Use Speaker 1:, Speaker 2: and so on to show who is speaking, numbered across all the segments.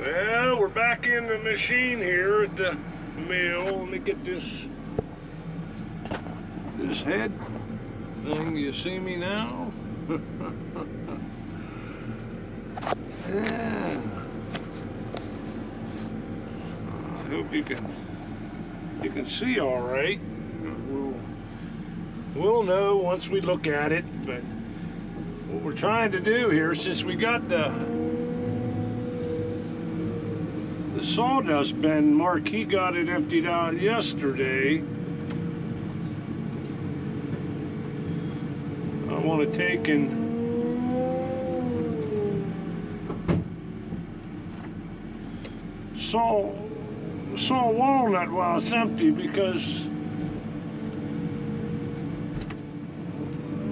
Speaker 1: Well, we're back in the machine here at the mill. Let me get this head thing. You see me now? Yeah. I hope you can see all right. We'll know once we look at it. But what we're trying to do here, since we got the sawdust bin, Marquis got it emptied out yesterday. I want to take and saw walnut while it's empty, because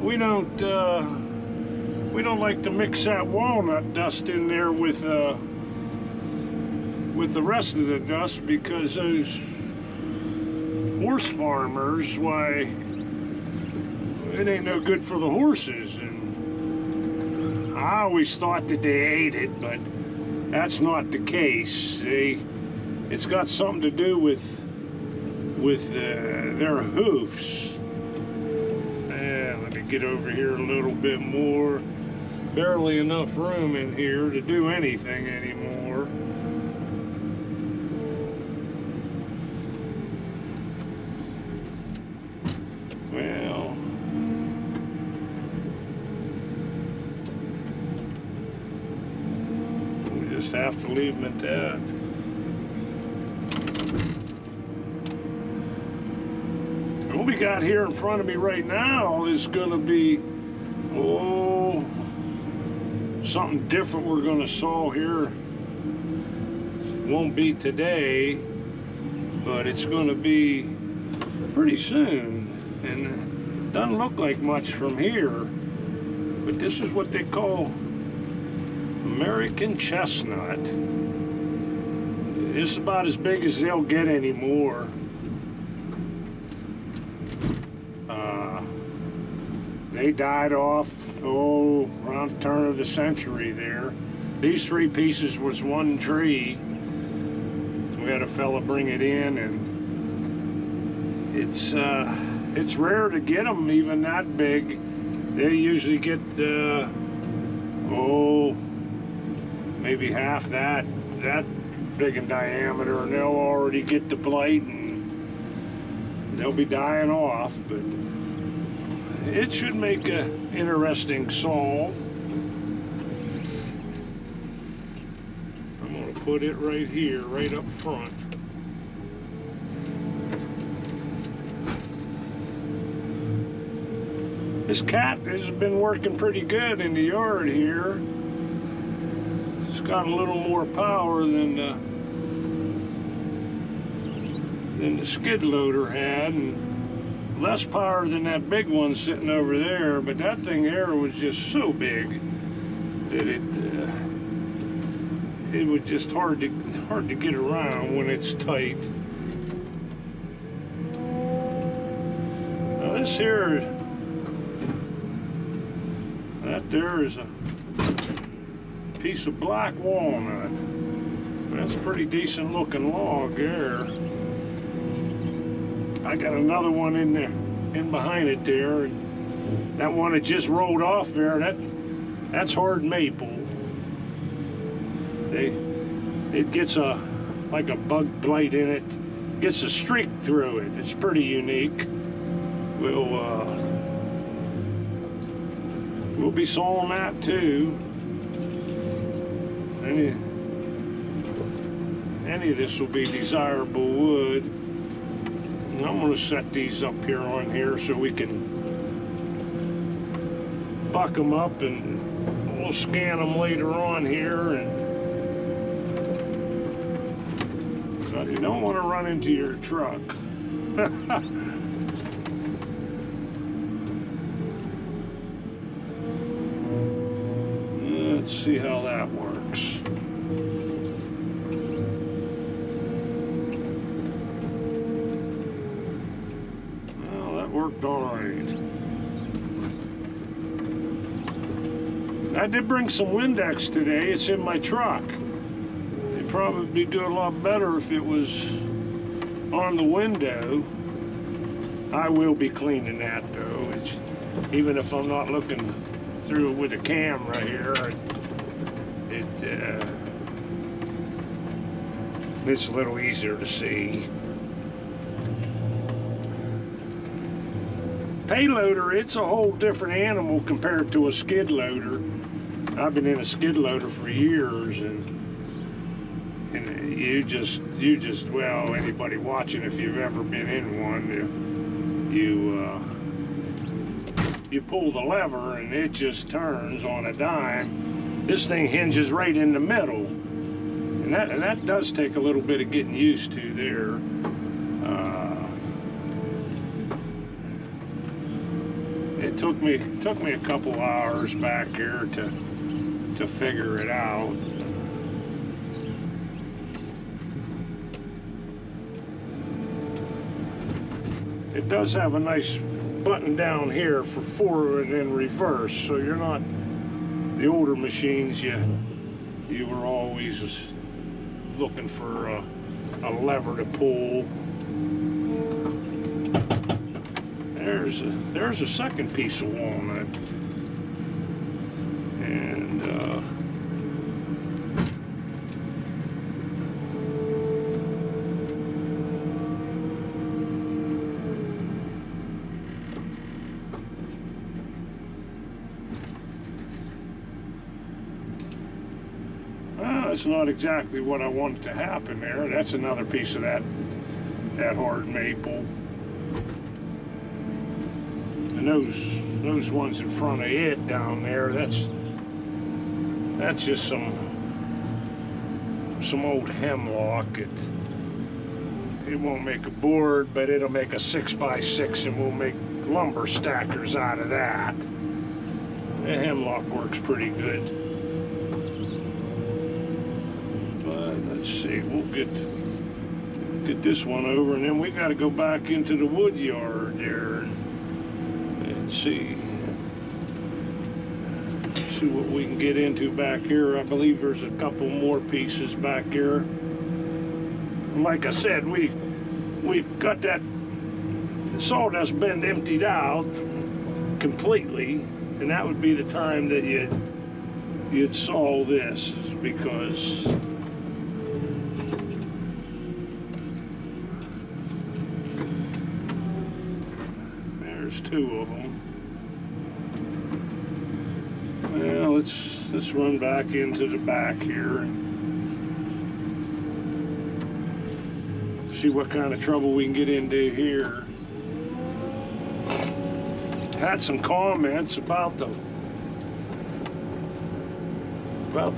Speaker 1: we don't like to mix that walnut dust in there with the rest of the dust, because those horse farmers, why, it ain't no good for the horses. And I always thought that they ate it, but that's not the case. It's got something to do with their hoofs. And let me get over here a little bit more. Barely enough room in here to do anything anymore. Well, we just have to leave them at that. What we got here in front of me right now is going to be, something different we're going to saw here. Won't be today, but it's going to be pretty soon. And doesn't look like much from here, but this is what they call American chestnut. It's about as big as they'll get anymore. They died off, around the turn of the century there. These three pieces was one tree. We had a fella bring it in, and it's rare to get them even that big. They usually get maybe half that big in diameter, and they'll already get the blight and they'll be dying off. But it should make an interesting saw. I'm going to put it right here, right up front. This cat has been working pretty good in the yard here. It's got a little more power than the skid loader had, and less power than that big one sitting over there. But that thing there was just so big that it was just hard to get around when it's tight. Now this here, that there is a piece of black walnut. That's a pretty decent looking log there. I got another one in there, in behind it there, and that one that just rolled off there, that's hard maple. It gets like a bug blight in it, gets a streak through it. It's pretty unique. We'll be sawing that too. Any of this will be desirable wood. And I'm going to set these up here on here so we can buck them up, and we'll scan them later on here. And you don't want to run into your truck. Let's see how that works. Well, that worked all right. I did bring some Windex today. It's in my truck. probably do a lot better if it was on the window. I will be cleaning that though. Even if I'm not looking through it with a camera here, it's a little easier to see. Payloader, it's a whole different animal compared to a skid loader. I've been in a skid loader for years, and you just well, anybody watching, if you've ever been in one, you pull the lever and it just turns on a dime. This thing hinges right in the middle, and that does take a little bit of getting used to there. It took me a couple hours back here to figure it out. It does have a nice button down here for forward and reverse, so you're not, the older machines, you were always looking for a lever to pull. There's a second piece of walnut, and that's not exactly what I wanted to happen there. That's another piece of that hard maple. And those ones in front of it down there, that's just some old hemlock. It won't make a board, but it'll make a 6x6, and we'll make lumber stackers out of that. The hemlock works pretty good. But let's see, we'll get this one over, and then we got to go back into the Woodyard there and see what we can get into back here. I believe there's a couple more pieces back here. Like I said, we've got that sawdust bin emptied out completely, and that would be the time that you'd saw this, because there's two of them. Well, let's run back into the back here and see what kind of trouble we can get into here. Had some comments about the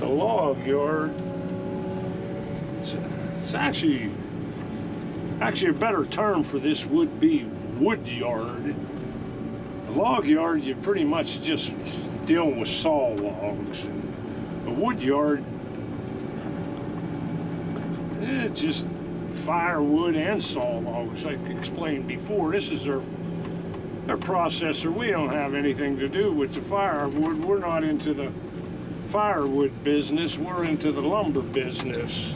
Speaker 1: log yard. It's actually a better term for this would be wood yard. A log yard, you're pretty much just dealing with saw logs. A wood yard, it's just firewood and saw logs. Like I explained before, this is their processor. We don't have anything to do with the firewood. We're not into the firewood business. We're into the lumber business.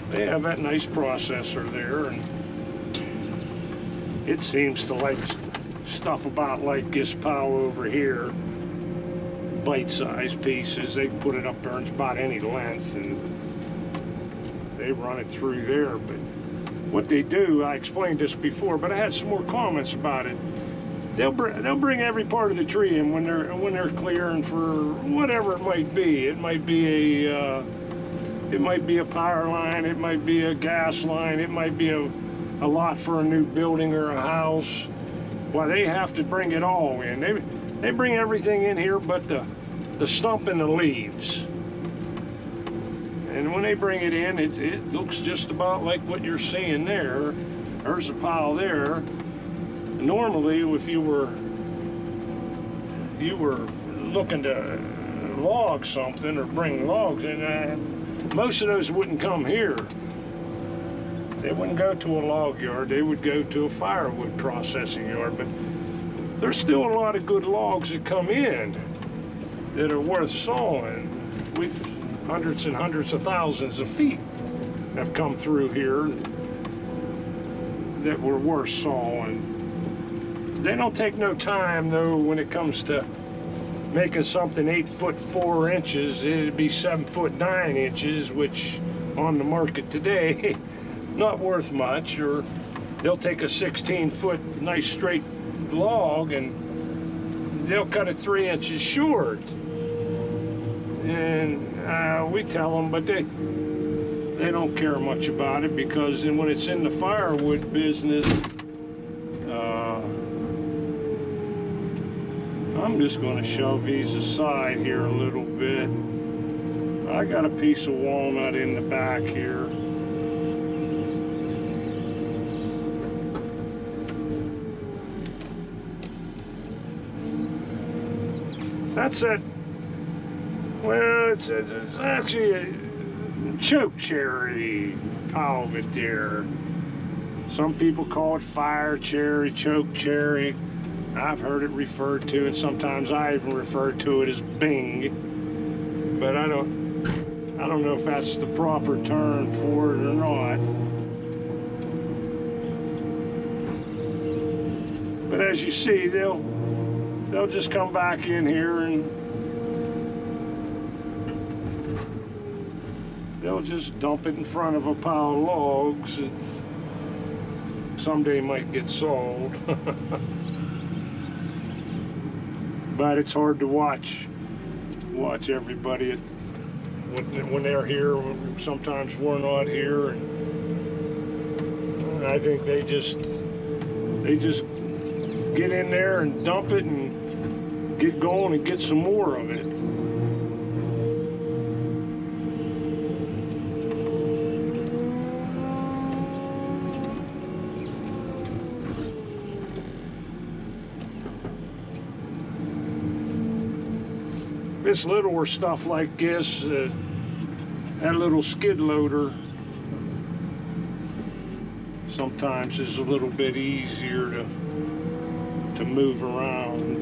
Speaker 1: They have that nice processor there, and it seems to like stuff about like this pile over here, bite-sized pieces. They put it up there and it's about any length, and they run it through there. But what they do, I explained this before, but I had some more comments about it. They'll bring every part of the tree in when they're clearing for whatever it might be. It might be a power line, it might be a gas line, it might be a lot for a new building or a house. Well, they have to bring it all in. They bring everything in here but the stump and the leaves. And when they bring it in, it looks just about like what you're seeing there. There's a pile there. Normally, if you were looking to log something or bring logs in, most of those wouldn't come here. They wouldn't go to a log yard. They would go to a firewood processing yard. But there's still a lot of good logs that come in that are worth sawing. hundreds and hundreds of thousands of feet have come through here that were worth sawing. They don't take no time though when it comes to making something 8'4" it'd be 7'9", which on the market today not worth much. Or they'll take a 16-foot nice straight log and they'll cut it 3 inches short. And we tell them, but they don't care much about it, because then when it's in the firewood business, I'm just going to shove these aside here a little bit. I got a piece of walnut in the back here. That's it. Well, it's actually a choke cherry, all of it there. Some people call it fire cherry, choke cherry. I've heard it referred to, and sometimes I even refer to it as Bing. But I don't know if that's the proper term for it or not. But as you see, they'll just come back in here and they'll just dump it in front of a pile of logs that someday might get sold. But it's hard to watch everybody when they're here. Sometimes we're not here, and I think they just get in there and dump it and get going and get some more of it. This littler stuff like this, that little skid loader, sometimes is a little bit easier to move around.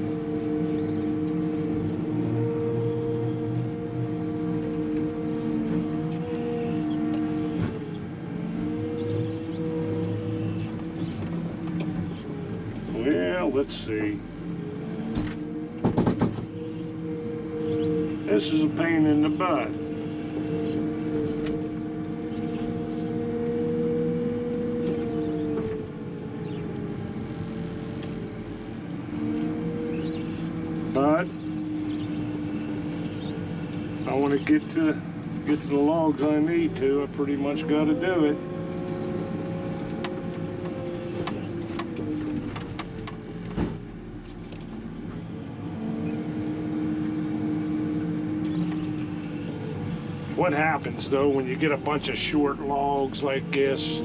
Speaker 1: Well, let's see. This is a pain in the butt. But if I want to get to the logs I need to, I pretty much got to do it. What happens though when you get a bunch of short logs like this?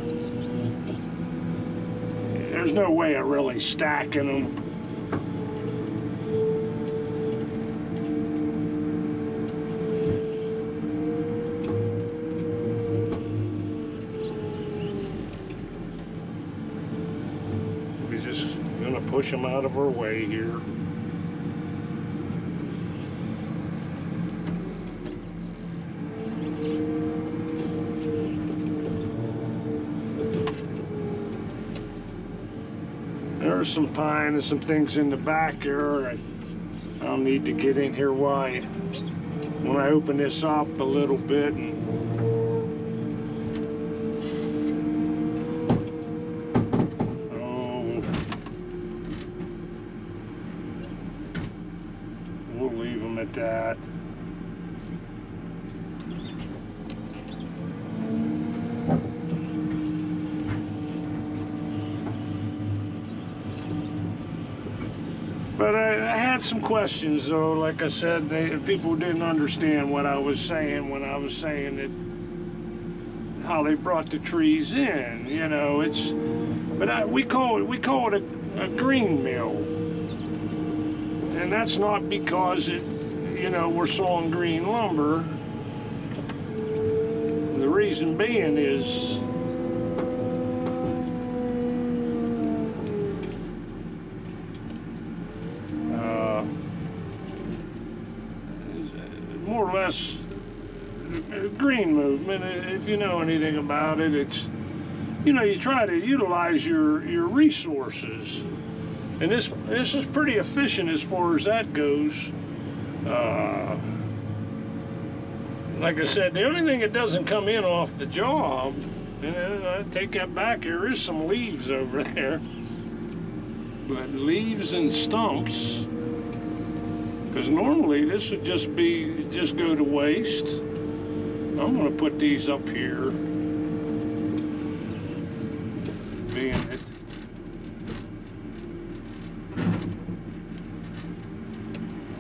Speaker 1: There's no way of really stacking them. We're just gonna push them out of our way here. There's some pine and some things in the back here. I'll need to get in here when I open this up a little bit and we'll leave them at that. But I had some questions though. Like I said, people didn't understand what I was saying when I was saying that how they brought the trees in. You know, we call it a green mill, and that's not because we're sawing green lumber. The reason being is more or less green movement, if you know anything about it, it's, you know, you try to utilize your resources. And this is pretty efficient as far as that goes. Like I said, the only thing that doesn't come in off the job, and I take that back, there is some leaves over there. But leaves and stumps, because normally this would just go to waste. I'm going to put these up here, being it.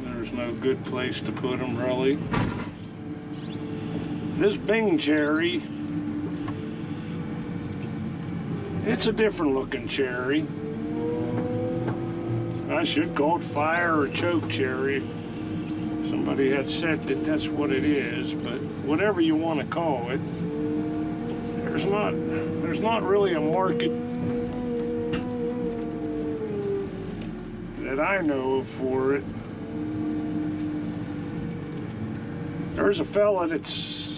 Speaker 1: There's no good place to put them really. This Bing cherry, it's a different looking cherry. I should call it fire or choke cherry. Somebody had said that that's what it is, but whatever you want to call it, there's not really a market that I know of for it. There's a fella that's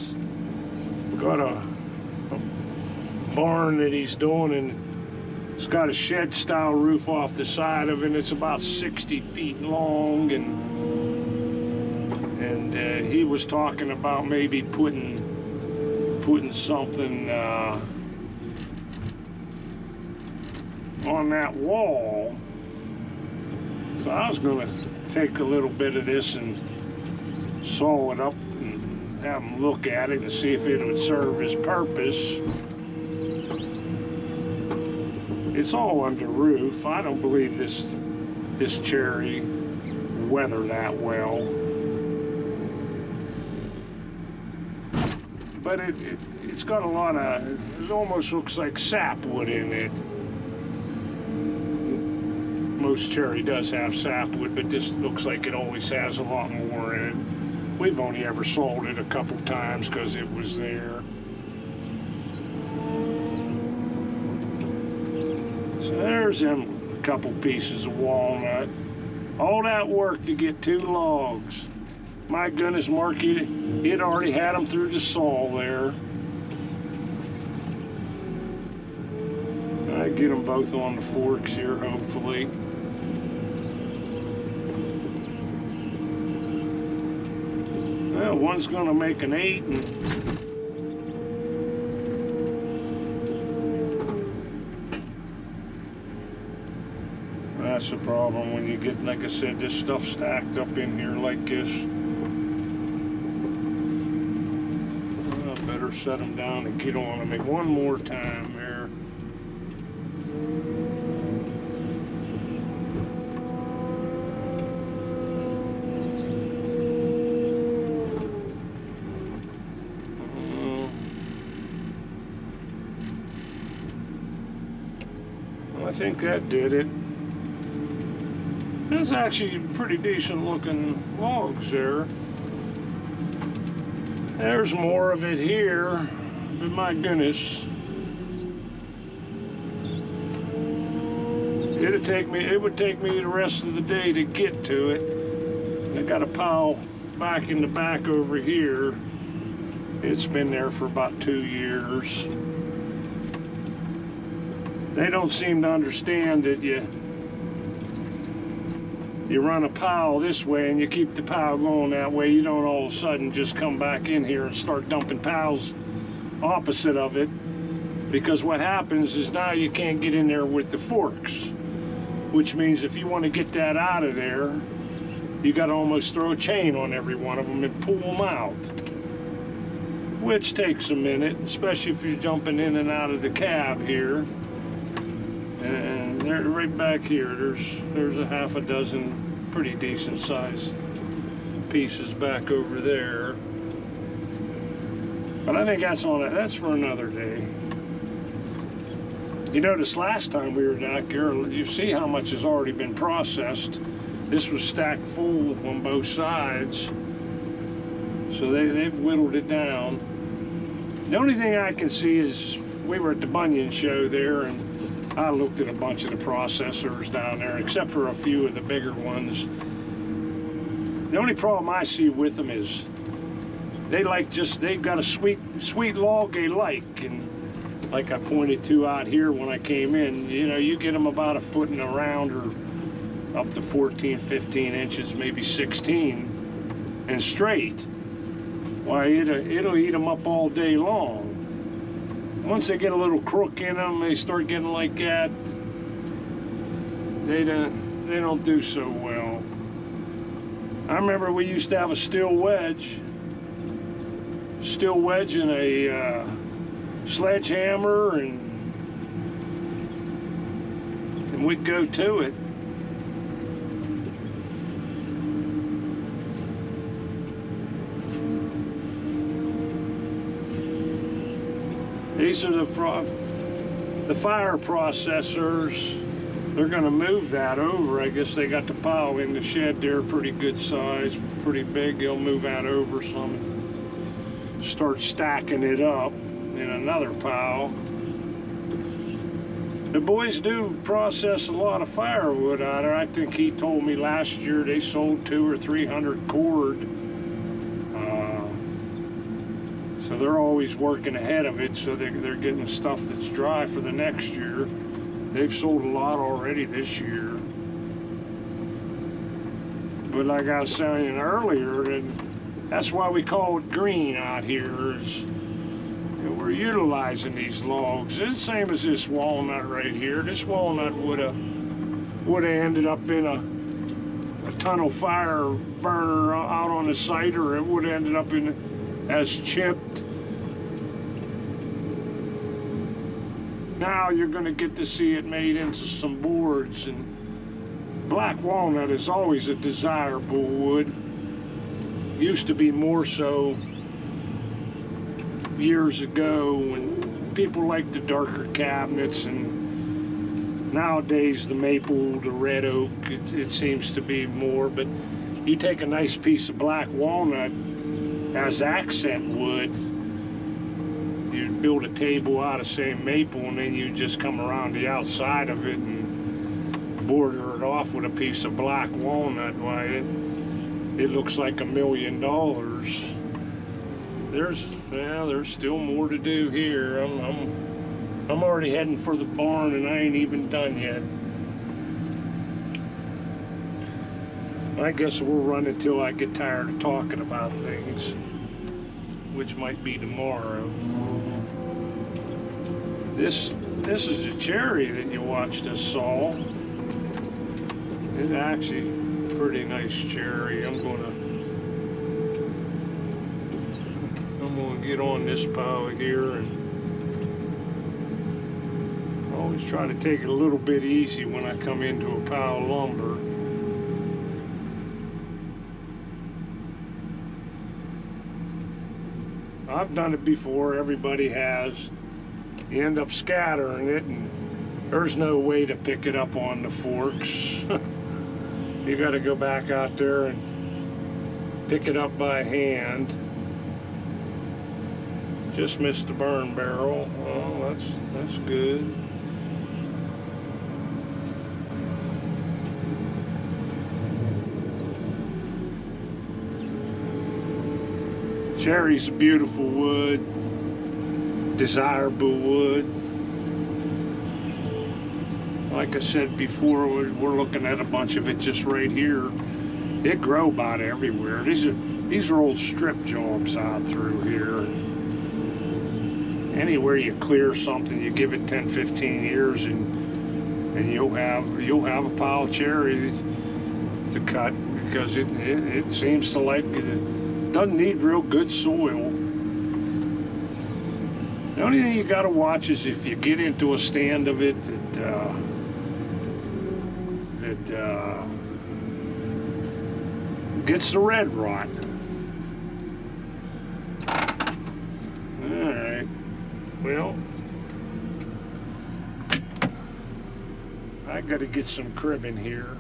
Speaker 1: got a barn that he's doing, and it's got a shed style roof off the side of it, and it's about 60 feet long, and he was talking about maybe putting something on that wall. So I was going to take a little bit of this and saw it up and have him look at it and see if it would serve his purpose. It's all under roof. I don't believe this cherry weather that well, but it's got a lot of, it almost looks like sapwood in it. Most cherry does have sapwood, but this looks like it always has a lot more in it. We've only ever sold it a couple times because it was there. So there's them couple pieces of walnut. All that work to get 2 logs. My goodness, Mark, he'd already had them through the saw there. I get them both on the forks here, hopefully. Well, one's going to make an 8, and that's the problem when you get, like I said, this stuff stacked up in here like this. I better set them down and get on them one more time there. I think that did it. That's actually pretty decent looking logs there. There's more of it here, but my goodness. It would take me the rest of the day to get to it. I got a pile back in the back over here. It's been there for about 2 years. They don't seem to understand that you run a pile this way and you keep the pile going that way. You don't all of a sudden just come back in here and start dumping piles opposite of it, because what happens is now you can't get in there with the forks, which means if you want to get that out of there, you got to almost throw a chain on every one of them and pull them out, which takes a minute, especially if you're jumping in and out of the cab here. And there, right back here, there's a half a dozen pretty decent sized pieces back over there. But I think that's for another day. You notice last time we were back here, you see how much has already been processed. This was stacked full on both sides, so they've whittled it down. The only thing I can see is we were at the Bunyan show there, and I looked at a bunch of the processors down there, except for a few of the bigger ones. The only problem I see with them is they've got a sweet log they like. And like I pointed to out here when I came in, you know, you get them about a foot in a round or up to 14, 15 inches, maybe 16, and straight. Why, it'll eat them up all day long. Once they get a little crook in them, they start getting like that, they don't do so well. I remember we used to have a steel wedge and a sledgehammer, and we'd go to it. These are the fire processors. They're going to move that over. I guess they got the pile in the shed there, pretty good size, pretty big. They'll move that over some, start stacking it up in another pile. The boys do process a lot of firewood out there. I think he told me last year they sold 200 or 300 cord. So they're always working ahead of it, so they're getting stuff that's dry for the next year. They've sold a lot already this year. But like I was saying earlier, that's why we call it green out here, is, you know, we're utilizing these logs. It's the same as this walnut right here. This walnut would have ended up in a tunnel fire burner out on the site, or it would have ended up in as chipped. Now you're going to get to see it made into some boards, and black walnut is always a desirable wood. Used to be more so years ago when people liked the darker cabinets, and nowadays the maple, the red oak, it seems to be more. But you take a nice piece of black walnut as accent wood, you build a table out of, say, maple, and then you just come around the outside of it and border it off with a piece of black walnut. Why, it looks like $1 million. There's still more to do here. I'm already heading for the barn, and I ain't even done yet. I guess we'll run until I get tired of talking about things, which might be tomorrow. This is a cherry that you watched us saw. It's actually a pretty nice cherry. I'm gonna get on this pile here, and always try to take it a little bit easy when I come into a pile of lumber. I've done it before, everybody has. You end up scattering it, and there's no way to pick it up on the forks. You got to go back out there and pick it up by hand. Just missed the burn barrel. Oh, that's good. Cherry's a beautiful wood, desirable wood. Like I said before, we're looking at a bunch of it just right here. It grow about everywhere. These are old strip jobs out through here. Anywhere you clear something, you give it 10, 15 years, and you'll have a pile of cherry to cut, because it seems to like it. Doesn't need real good soil. The only thing you got to watch is if you get into a stand of it that gets the red rot. All right. Well, I got to get some cribbing here.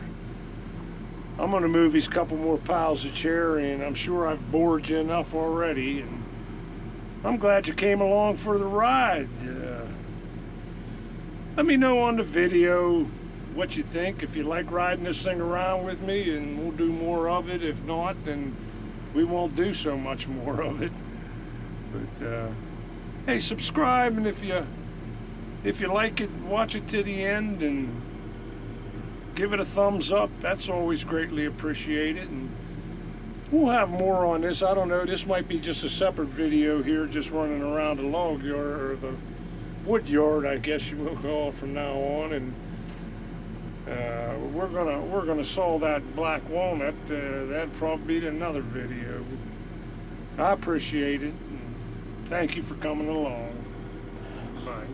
Speaker 1: I'm going to move these couple more piles of cherry, and I'm sure I've bored you enough already. And I'm glad you came along for the ride. Let me know on the video what you think, if you like riding this thing around with me, and we'll do more of it. If not, then we won't do so much more of it. But hey, subscribe, and if you like it, watch it to the end and give it a thumbs up. That's always greatly appreciated. And we'll have more on this. I don't know, this might be just a separate video here, just running around the log yard, or the wood yard, I guess you will call it from now on. And we're gonna saw that black walnut. That'd probably be another video. I appreciate it. And thank you for coming along. Bye.